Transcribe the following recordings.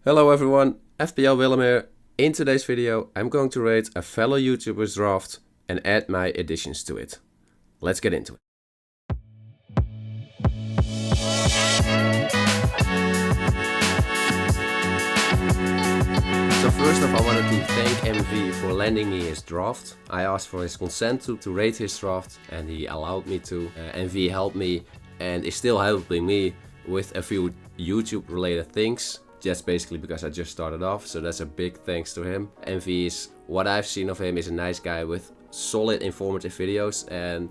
Hello everyone, FPL Willem here. In today's video I'm going to rate a fellow YouTuber's draft and add my additions to it. Let's get into it. So first off, I wanted to thank MV for lending me his draft. I asked for his consent to rate his draft and he allowed me to. MV helped me and is still helping me with a few YouTube related things. Just basically because I just started off, so that's a big thanks to him. MV is, what I've seen of him, is a nice guy with solid informative videos, and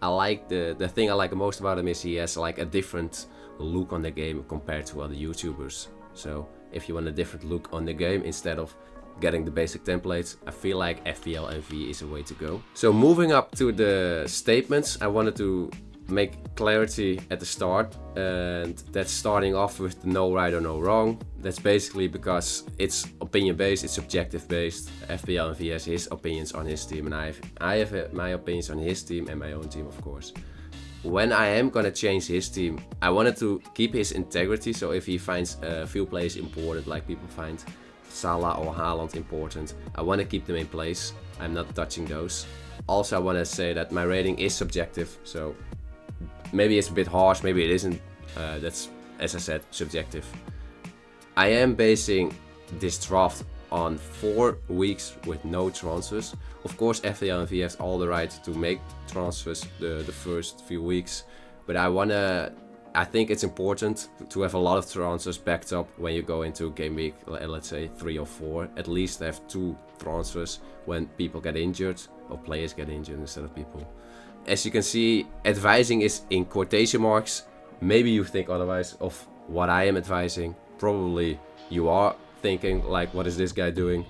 I like the thing I like most about him is he has like a different look on the game compared to other YouTubers. So if you want a different look on the game instead of getting the basic templates, I feel like FPL MV is a way to go. So moving up to the statements, I wanted to make clarity at the start, and that's starting off with the no right or no wrong. That's basically because it's opinion based, it's subjective based. FPL MV has his opinions on his team and I have my opinions on his team and my own team, of course. When I am gonna change his team, I wanted to keep his integrity, so if he finds a few players important, like people find Salah or Haaland important, I want to keep them in place. I'm not touching those. Also, I want to say that my rating is subjective, so maybe it's a bit harsh, maybe it isn't. That's, as I said, subjective. I am basing this draft on 4 weeks with no transfers. Of course, FPL MV has all the right to make transfers the first few weeks, but I think it's important to have a lot of transfers backed up when you go into game week, let's say 3 or 4. At least have 2 transfers when people get injured, or players get injured instead of people. As you can see, advising is in quotation marks. Maybe you think otherwise of what I am advising. Probably you are thinking like, what is this guy doing?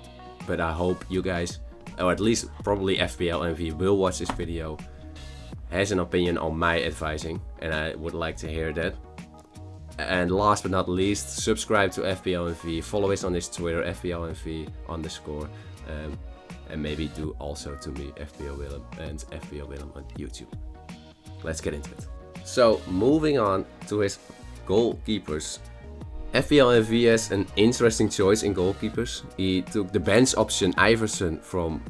But I hope you guys, or at least probably FPL MV will watch this video, has an opinion on my advising, and I would like to hear that. And last but not least, subscribe to FPL MV, follow us on his Twitter, FPL MV_, and maybe do also to me, FPL Willem and FPL Willem on YouTube. Let's get into it. So moving on to his goalkeepers. FPL MV has an interesting choice in goalkeepers. He took the bench option Iverson from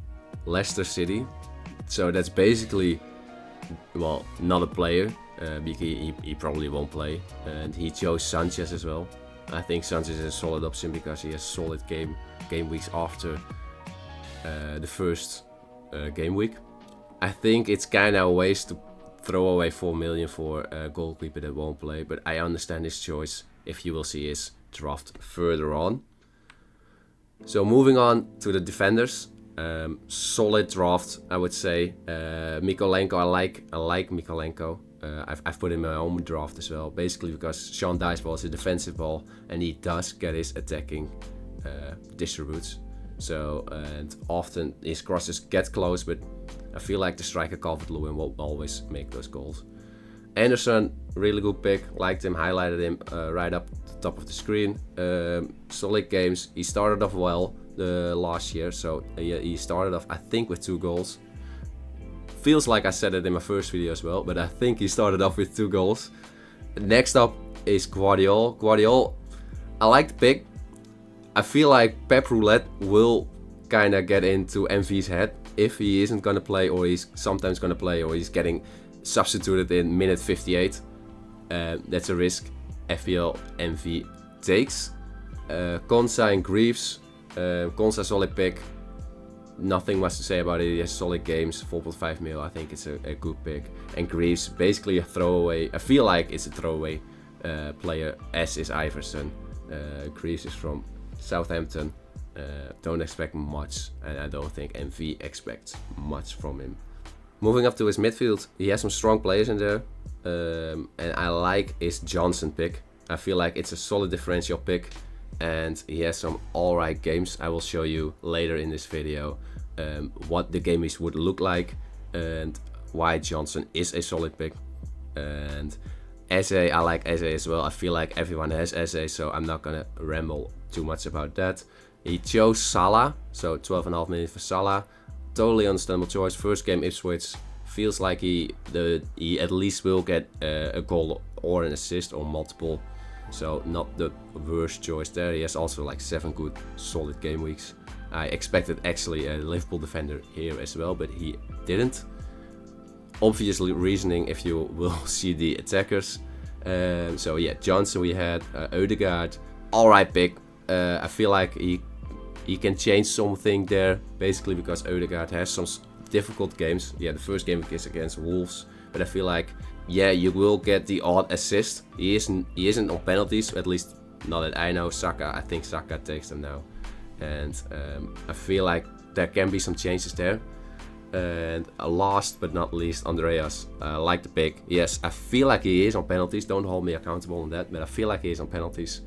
Leicester City. So that's basically, well, not a player. He probably won't play. And he chose Sanchez as well. I think Sanchez is a solid option because he has solid game weeks after the first game week. I think it's kind of a waste to throw away 4 million for a goalkeeper that won't play, but I understand his choice if you will see his draft further on. So moving on to the defenders, solid draft, I would say. Mykolenko, I like Mykolenko. I've put in my own draft as well, basically because Sean Dyche's ball is a defensive ball and he does get his attacking distributes. So, and often his crosses get close, but I feel like the striker Calvert-Lewin will always make those goals. Anderson, really good pick, liked him, highlighted him right up the top of the screen. Solid games, he started off well last year, so he started off I think with 2 goals. Feels like I said it in my first video as well, but I think he started off with 2 goals. Next up is Guardiola. Guardiola, I like the pick. I feel like Pep Roulette will kind of get into MV's head if he isn't going to play, or he's sometimes going to play, or he's getting substituted in minute 58. That's a risk FPL MV takes. Konsa and Greaves. Konsa solid pick. Nothing much to say about it. He has solid games, 4.5 mil. I think it's a good pick. And Greaves, basically a throwaway. I feel like it's a throwaway player, as is Iverson. Greaves is from Southampton. Don't expect much, and I don't think MV expects much from him. Moving up to his midfield, he has some strong players in there, and I like his Johnson pick. I feel like it's a solid differential pick, and he has some alright games. I will show you later in this video what the games would look like and why Johnson is a solid pick. And Eze, I like Eze as well. I feel like everyone has Eze, so I'm not gonna ramble too much about that. He chose Salah, so 12.5 million for Salah. Totally understandable choice. First game Ipswich, feels like he at least will get a goal or an assist or multiple. so not the worst choice there. He has also like 7 good solid game weeks. I expected actually a Liverpool defender here as well, but he didn't. Obviously reasoning if you will see the attackers. So yeah, Johnson we had, Ødegaard, alright pick. I feel like he can change something there, basically because Ødegaard has some difficult games. Yeah, the first game is against Wolves, but I feel like, yeah, you will get the odd assist. He isn't on penalties, at least not that I know. I think Saka takes them now. And I feel like there can be some changes there. And last but not least, Andreas, like the pick. Yes, I feel like he is on penalties. Don't hold me accountable on that, but I feel like he is on penalties.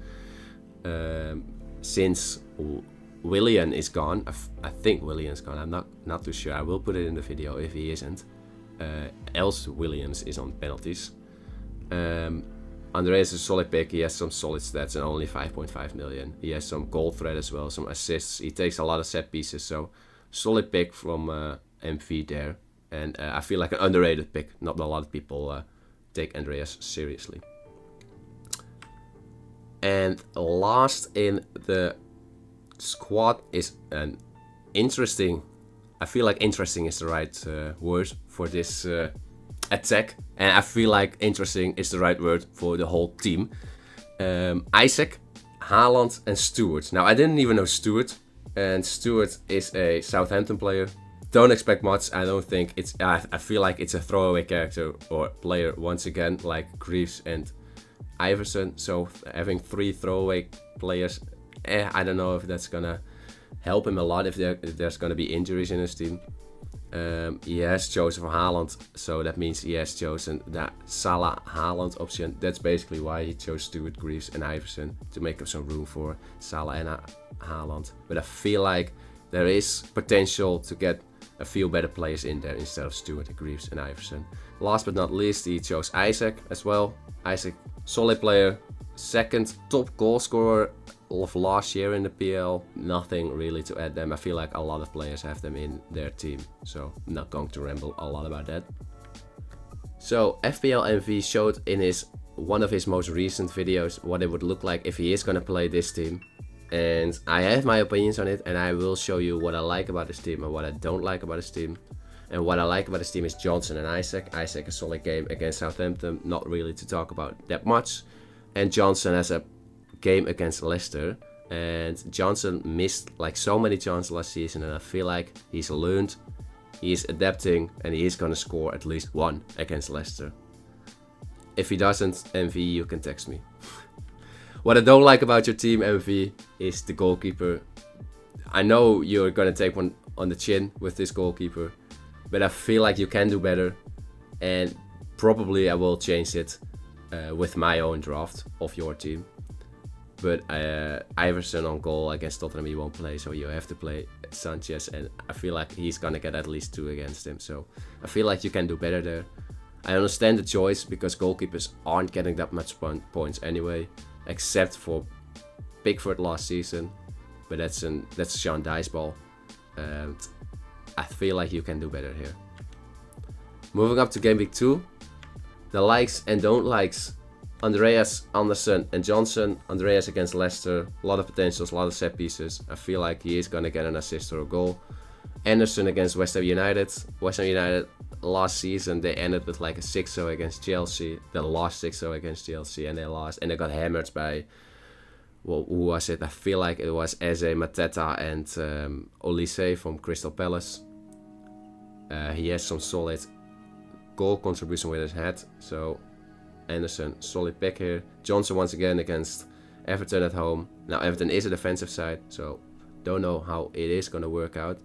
Since Willian is gone, I think Willian is gone. I'm not too sure. I will put it in the video if he isn't. Else Williams is on penalties. Andreas is a solid pick. He has some solid stats and only 5.5 million. He has some goal threat as well, some assists. He takes a lot of set pieces, so solid pick from MV there. And I feel like an underrated pick. Not a lot of people take Andreas seriously. And last in the squad is an interesting, I feel like interesting is the right word for this attack, and I feel like interesting is the right word for the whole team. Isaac, Haaland and Stewart. Now I didn't even know Stewart, and Stewart is a Southampton player. Don't expect much. I don't think it's, I feel like it's a throwaway character or player once again, like Greaves and Iverson. So having 3 throwaway players, I don't know if that's gonna help him a lot if there's gonna be injuries in his team. He has chosen for Haaland, so that means he has chosen the Salah Haaland option. That's basically why he chose Stewart, Greaves and Iverson, to make up some room for Salah and Haaland. But I feel like there is potential to get a few better players in there instead of Stewart, Greaves and Iverson. Last but not least, he chose Isaac as well. Isaac, solid player, 2nd top goal scorer of last year in the PL. Nothing really to add them. I feel like a lot of players have them in their team, so I'm not going to ramble a lot about that. So FPL MV showed in one of his most recent videos what it would look like if he is going to play this team. And I have my opinions on it, and I will show you what I like about this team and what I don't like about this team. And what I like about this team is Johnson and Isaac. Isaac a solid game against Southampton, not really to talk about that much. And Johnson has a game against Leicester, and Johnson missed like so many chances last season, and I feel like he's learned, he's adapting, and he is gonna score at least 1 against Leicester. If he doesn't, MV, you can text me. What I don't like about your team, MV, is the goalkeeper. I know you're gonna take one on the chin with this goalkeeper, but I feel like you can do better, and probably I will change it with my own draft of your team. But Iverson on goal against Tottenham, he won't play, so you have to play Sanchez, and I feel like he's gonna get at least 2 against him, so I feel like you can do better there. I understand the choice because goalkeepers aren't getting that much points anyway, except for Pickford last season, but that's Sean Dyche ball, and I feel like you can do better here. Moving up to game week 2, the likes and don't likes. Andreas, Anderson and Johnson. Andreas against Leicester, a lot of potentials, a lot of set pieces. I feel like he is gonna get an assist or a goal. Anderson against West Ham United. West Ham United last season they ended with like a 6-0 against Chelsea. They lost 6-0 against Chelsea, and they lost, and they got hammered by, well, who was it? I feel like it was Eze, Mateta and Olise from Crystal Palace. He has some solid goal contribution with his head, so Anderson, solid pick here. Johnson once again against Everton at home. Now Everton is a defensive side, so don't know how it is going to work out.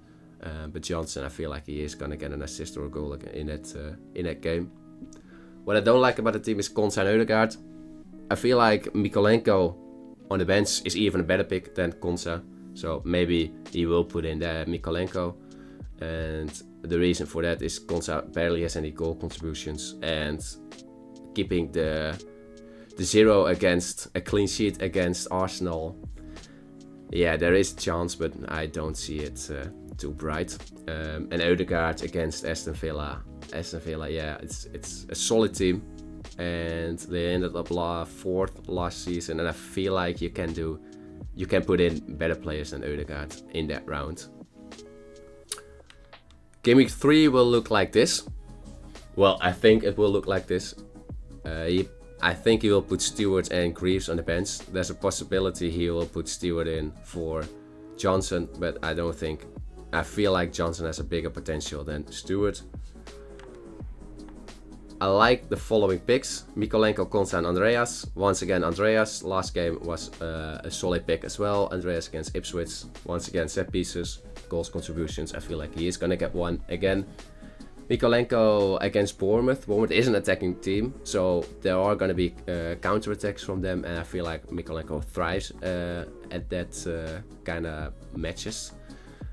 But Johnson, I feel like he is going to get an assist or a goal in that game. What I don't like about the team is Konsa and Ødegaard. I feel like Mykolenko on the bench is even a better pick than Konsa, so maybe he will put in the Mykolenko. And the reason for that is Konsa barely has any goal contributions, and keeping the 0 against a clean sheet against Arsenal, yeah, there is a chance, but I don't see it too bright. And Ødegaard against Aston Villa. Aston Villa, yeah, it's a solid team. and they ended up 4th last season. And I feel like you can put in better players than Ødegaard in that round. Game week 3 will look like this. Well, I think it will look like this. I think he will put Stewart and Greaves on the bench. There's a possibility he will put Stewart in for Johnson, but I don't think. I feel like Johnson has a bigger potential than Stewart. I like the following picks: Mykolenko, Konsa, and Andreas. Once again, Andreas. Last game was a solid pick as well. Andreas against Ipswich. Once again, set pieces, goals, contributions. I feel like he is gonna get one again. Mykolenko against Bournemouth. Bournemouth is an attacking team, so there are going to be counter-attacks from them, and I feel like Mykolenko thrives at that kind of matches.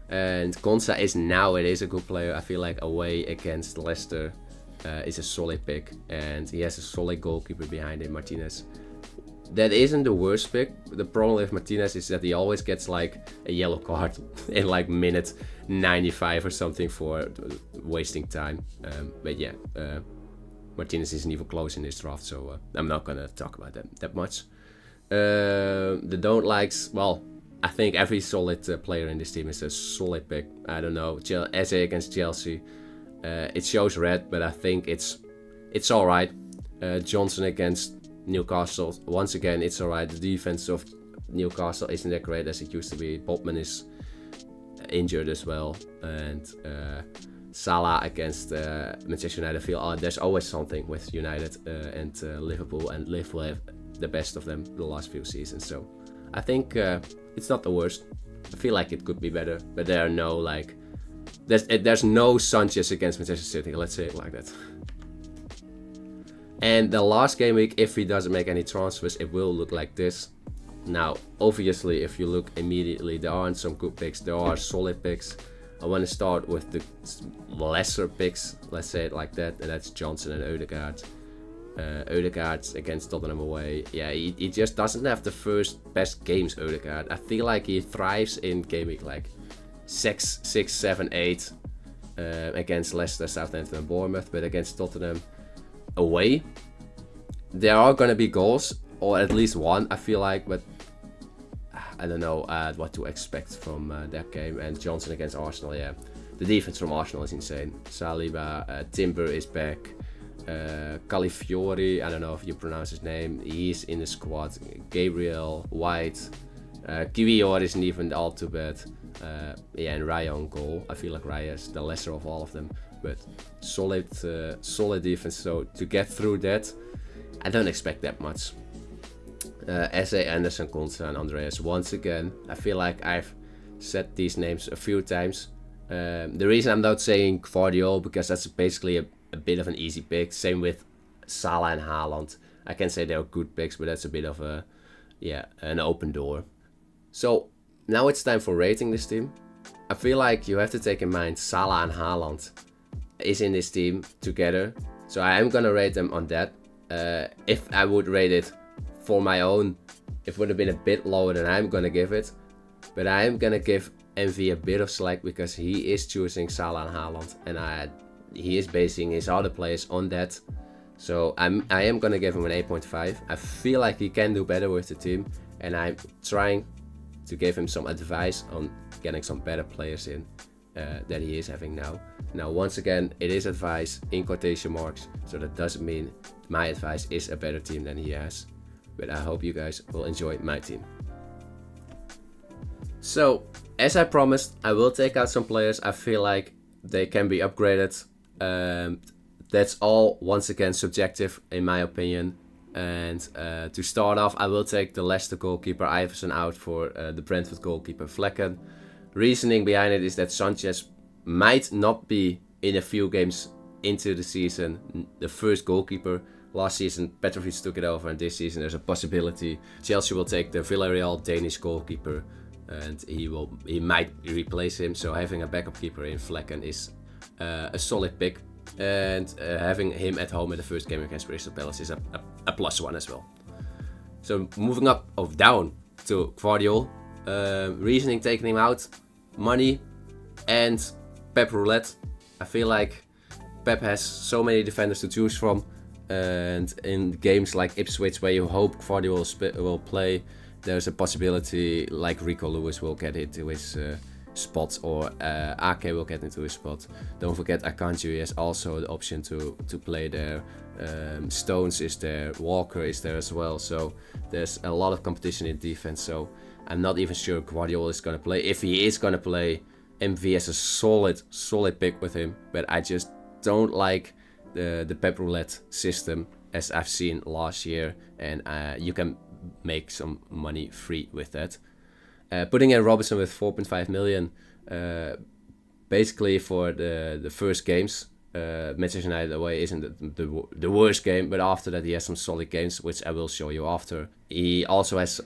And Konsa is a good player. I feel like away against Leicester is a solid pick, and he has a solid goalkeeper behind him, Martinez. That isn't the worst pick. The problem with Martinez is that he always gets like a yellow card in like minute 95 or something for wasting time. But yeah, Martinez isn't even close in this draft, so I'm not gonna talk about that much. The don't likes, well, I think every solid player in this team is a solid pick. I don't know, SA against Chelsea. It shows red, but I think it's alright. Johnson against Newcastle, once again, it's alright. The defense of Newcastle isn't that great as it used to be. Botman is injured as well, and Salah against Manchester United. I feel there's always something with United and Liverpool, and Liverpool have the best of them the last few seasons. So I think it's not the worst. I feel like it could be better, but there are no like there's no Sanchez against Manchester City. Let's say it like that. And the last game week, if he doesn't make any transfers, it will look like this. Now, obviously, if you look immediately, there aren't some good picks. There are solid picks. I want to start with the lesser picks, let's say it like that, and that's Johnson and Ødegaard. Ødegaard against Tottenham away. Yeah, he just doesn't have the first best games, Ødegaard. I feel like he thrives in game week like 6, 7, 8 against Leicester, Southampton, and Bournemouth, but against Tottenham away, there are gonna be goals, or at least one, I feel like, but I don't know what to expect from that game. And Johnson against Arsenal, yeah, the defense from Arsenal is insane. Saliba, Timber is back, Califiori, I don't know if you pronounce his name, he's in the squad. Gabriel, White, Kiwior isn't even all too bad. Yeah, and Raya on goal. I feel like Raya is the lesser of all of them, but solid defense. So to get through that, I don't expect that much. SA, Anderson, Konsa, and Andreas. Once again, I feel like I've said these names a few times. The reason I'm not saying Guardiola, because that's basically a bit of an easy pick. Same with Salah and Haaland. I can say they're good picks, but that's a bit of an open door. So now it's time for rating this team. I feel like you have to take in mind Salah and Haaland is in this team together, so I am gonna rate them on that. If I would rate it for my own, it would have been a bit lower than I'm gonna give it, but I am gonna give MV a bit of slack because he is choosing Salah and Haaland, and he is basing his other players on that. So I am gonna give him an 8.5. I feel like he can do better with the team, and I'm trying to give him some advice on getting some better players in that he is having now. Now, once again, it is advice in quotation marks, so that doesn't mean my advice is a better team than he has, but I hope you guys will enjoy my team. So, as I promised, I will take out some players I feel like they can be upgraded. That's all, once again, subjective in my opinion. And to start off, I will take the Leicester goalkeeper Iversen out for the Brentford goalkeeper Vlekken. Reasoning behind it is that Sanchez might not be, in a few games into the season, the first goalkeeper. Last season, Petrovic took it over, and this season there's a possibility Chelsea will take the Villarreal Danish goalkeeper, and he might replace him. So having a backup keeper in Vlekken is a solid pick. And having him at home in the first game against Crystal Palace is a +1 as well. So moving up or down to Guardiola. Reasoning taking him out, money, and Pep Roulette. I feel like Pep has so many defenders to choose from. And in games like Ipswich, where you hope Guardiola will play, there's a possibility like Rico Lewis will get into his spot, or Ake will get into his spot. Don't forget Akanji has also the option to play there. Stones is there, Walker is there as well. So there's a lot of competition in defense. So I'm not even sure Guardiola is gonna play. If he is gonna play, MV has a solid pick with him, but I just don't like the Pep Roulette system as I've seen last year, and you can make some money free with that. Putting in Robertson with 4.5 million, basically for the first games. Manchester United away isn't the worst game, but after that he has some solid games, which I will show you after. He also has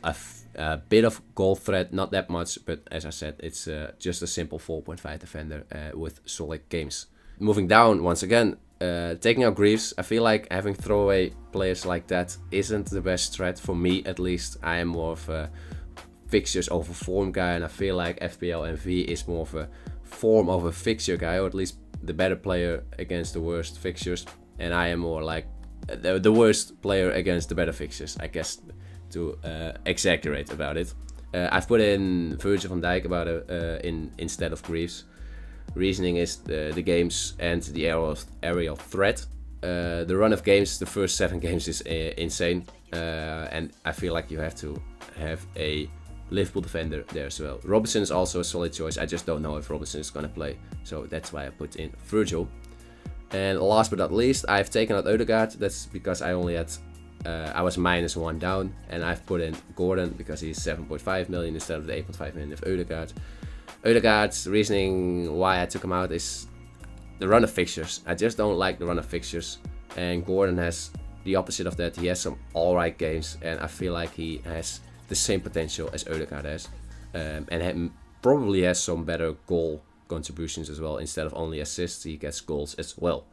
a bit of goal threat, not that much, but as I said, it's just a simple 4.5 defender with solid games. Moving down once again, taking out Greaves, I feel like having throwaway players like that isn't the best strat for me, at least. I am more of a fixtures over form guy, and I feel like FPL MV is more of a form over fixture guy, or at least the better player against the worst fixtures, and I am more like the worst player against the better fixtures, I guess, to exaggerate about it. I've put in Virgil van Dijk about instead of Greaves. Reasoning is the games and the aerial threat. The run of games, the first 7 games is insane, and I feel like you have to have a Liverpool defender there as well. Robertson is also a solid choice. I just don't know if Robertson is going to play, so that's why I put in Virgil. And last but not least, I've taken out Ødegaard. That's because I only had I was -1 down, and I've put in Gordon because he's 7.5 million instead of the 8.5 million of Ødegaard. Ødegaard's reasoning why I took him out is the run of fixtures. I just don't like the run of fixtures, and Gordon has the opposite of that. He has some alright games, and I feel like he has the same potential as Ødegaard has, and probably has some better goal contributions as well. Instead of only assists, he gets goals as well.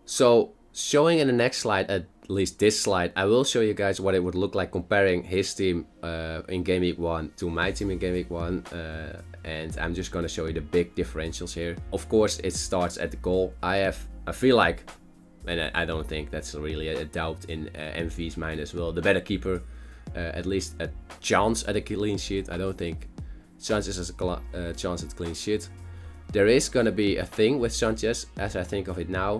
So showing in the next slide, at least this slide, I will show you guys what it would look like comparing his team in game week 1 to my team in game week 1, and I'm just gonna show you the big differentials here. Of course, it starts at the goal. I feel like, and I don't think that's really a doubt in MV's mind as well, the better keeper, at least a chance at a clean sheet. I don't think Sanchez has a chance at a clean sheet. There is gonna be a thing with Sanchez, as I think of it now,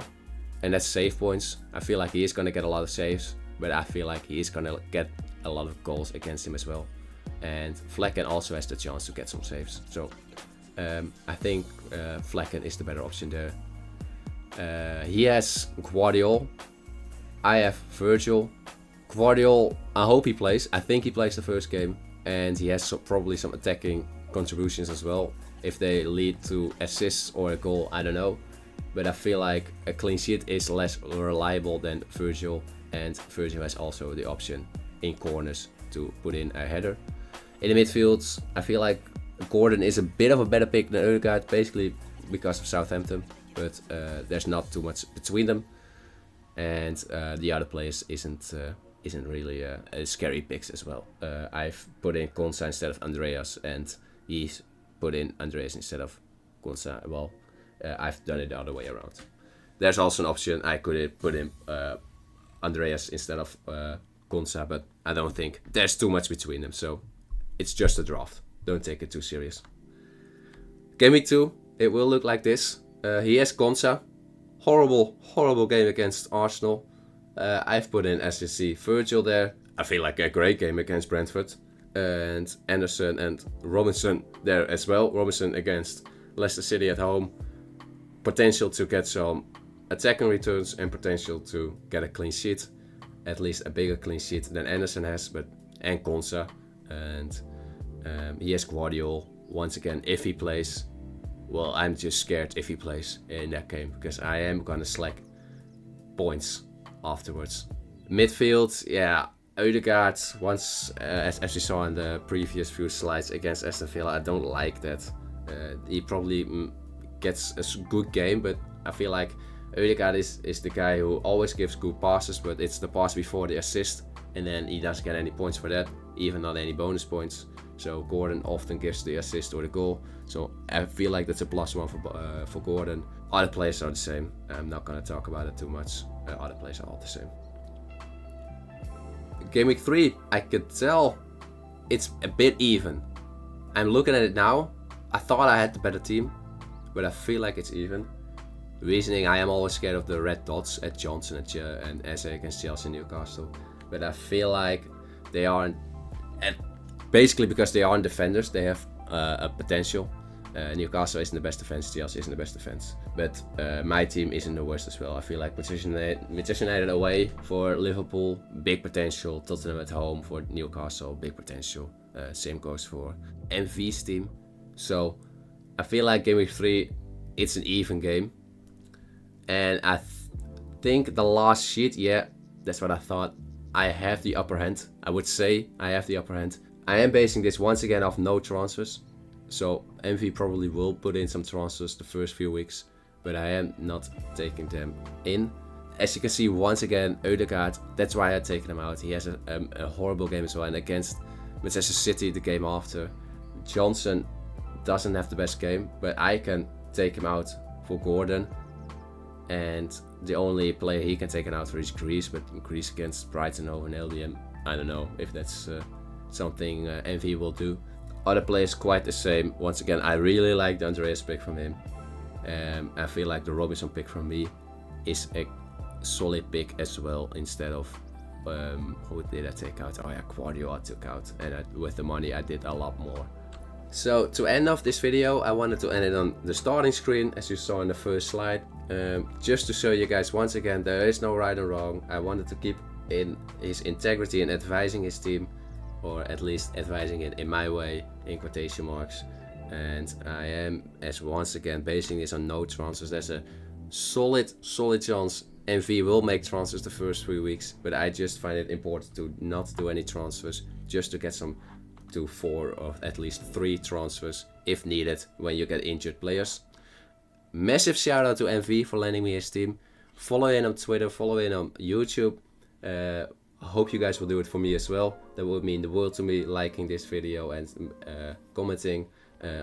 and that's save points. I feel like he is gonna get a lot of saves, but I feel like he is gonna get a lot of goals against him as well. And Flecken also has the chance to get some saves. So I think Flecken is the better option there. He has Guardiola. I have Virgil. Guardiola, I hope he plays. I think he plays the first game, and he has probably some attacking contributions as well. If they lead to assists or a goal, I don't know. But I feel like a clean sheet is less reliable than Virgil, and Virgil has also the option in corners to put in a header. In the midfield, I feel like Gordon is a bit of a better pick than Ødegaard, basically because of Southampton, but there's not too much between them, and the other players isn't really scary picks as well. I've put in Konsa instead of Andreas, and he's put in Andreas instead of Konsa. Well, I've done it the other way around. There's also an option I could put in Andreas instead of Konsa, but I don't think there's too much between them, so it's just a draft. Don't take it too serious. Game week 2, it will look like this. He has Konsa. Horrible game against Arsenal. I've put in, as you see, Virgil there. I feel like a great game against Brentford. And Anderson and Robinson there as well. Robinson against Leicester City at home. Potential to get some attacking returns and potential to get a clean sheet. At least a bigger clean sheet than Anderson has, and Konsa. And he has Guardiola. Once again, if he plays, well, I'm just scared if he plays in that game, because I am gonna slack points afterwards. Midfield, yeah, Ødegaard, once, as you saw in the previous few slides against Aston Villa, I don't like that. He probably gets a good game, but I feel like Ødegaard is the guy who always gives good passes, but it's the pass before the assist, and then he doesn't get any points for that, even not any bonus points. So Gordon often gives the assist or the goal, so I feel like that's a +1 for Gordon. Other players are the same. I'm not gonna talk about it too much. Other players are all the same. Game week 3, I could tell it's a bit even. I'm looking at it now. I thought I had the better team, but I feel like it's even. Reasoning, I am always scared of the red dots at Johnson and Eze against Chelsea and Newcastle. But I feel like they aren't, basically because they aren't defenders, they have a potential. Newcastle isn't the best defense, Chelsea isn't the best defense. But my team isn't the worst as well. I feel like Manchester United away for Liverpool, big potential. Tottenham at home for Newcastle, big potential. Same goes for MV's team. So I feel like game week 3, it's an even game. And I think the last sheet, yeah, that's what I thought. I have the upper hand. I would say I have the upper hand. I am basing this once again off no transfers. So MV probably will put in some transfers the first few weeks, but I am not taking them in. As you can see, once again, Ødegaard, that's why I had taken him out. He has a horrible game as well. And against Manchester City, the game after, Johnson doesn't have the best game, but I can take him out for Gordon. And the only player he can take him out for is Greece, but Greece against Brighton over an LDM, I don't know if that's something MV will do. Other players quite the same. Once again, I really like the Andreas pick from him. I feel like the Robinson pick from me is a solid pick as well, instead of who did I take out? Oh yeah, Guardiola I took out, and with the money I did a lot more. So to end off this video, I wanted to end it on the starting screen, as you saw in the first slide, just to show you guys once again there is no right or wrong. I wanted to keep in his integrity in advising his team, or at least advising it in my way, in quotation marks. And I am, as once again, basing this on no transfers. There's a solid chance MV will make transfers the first 3 weeks, but I just find it important to not do any transfers, just to get some to 4 or at least 3 transfers if needed when you get injured players. Massive shout out to MV for lending me his team. Follow him on Twitter, follow him on YouTube. I hope you guys will do it for me as well. That would mean the world to me, liking this video and commenting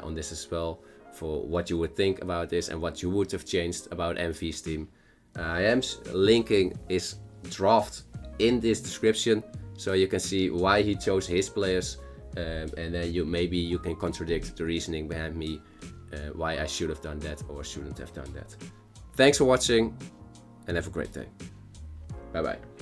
on this as well, for what you would think about this and what you would have changed about MV's team. I am linking his draft in this description, so you can see why he chose his players, and then maybe you can contradict the reasoning behind me, why I should have done that or shouldn't have done that. Thanks for watching and have a great day. Bye bye.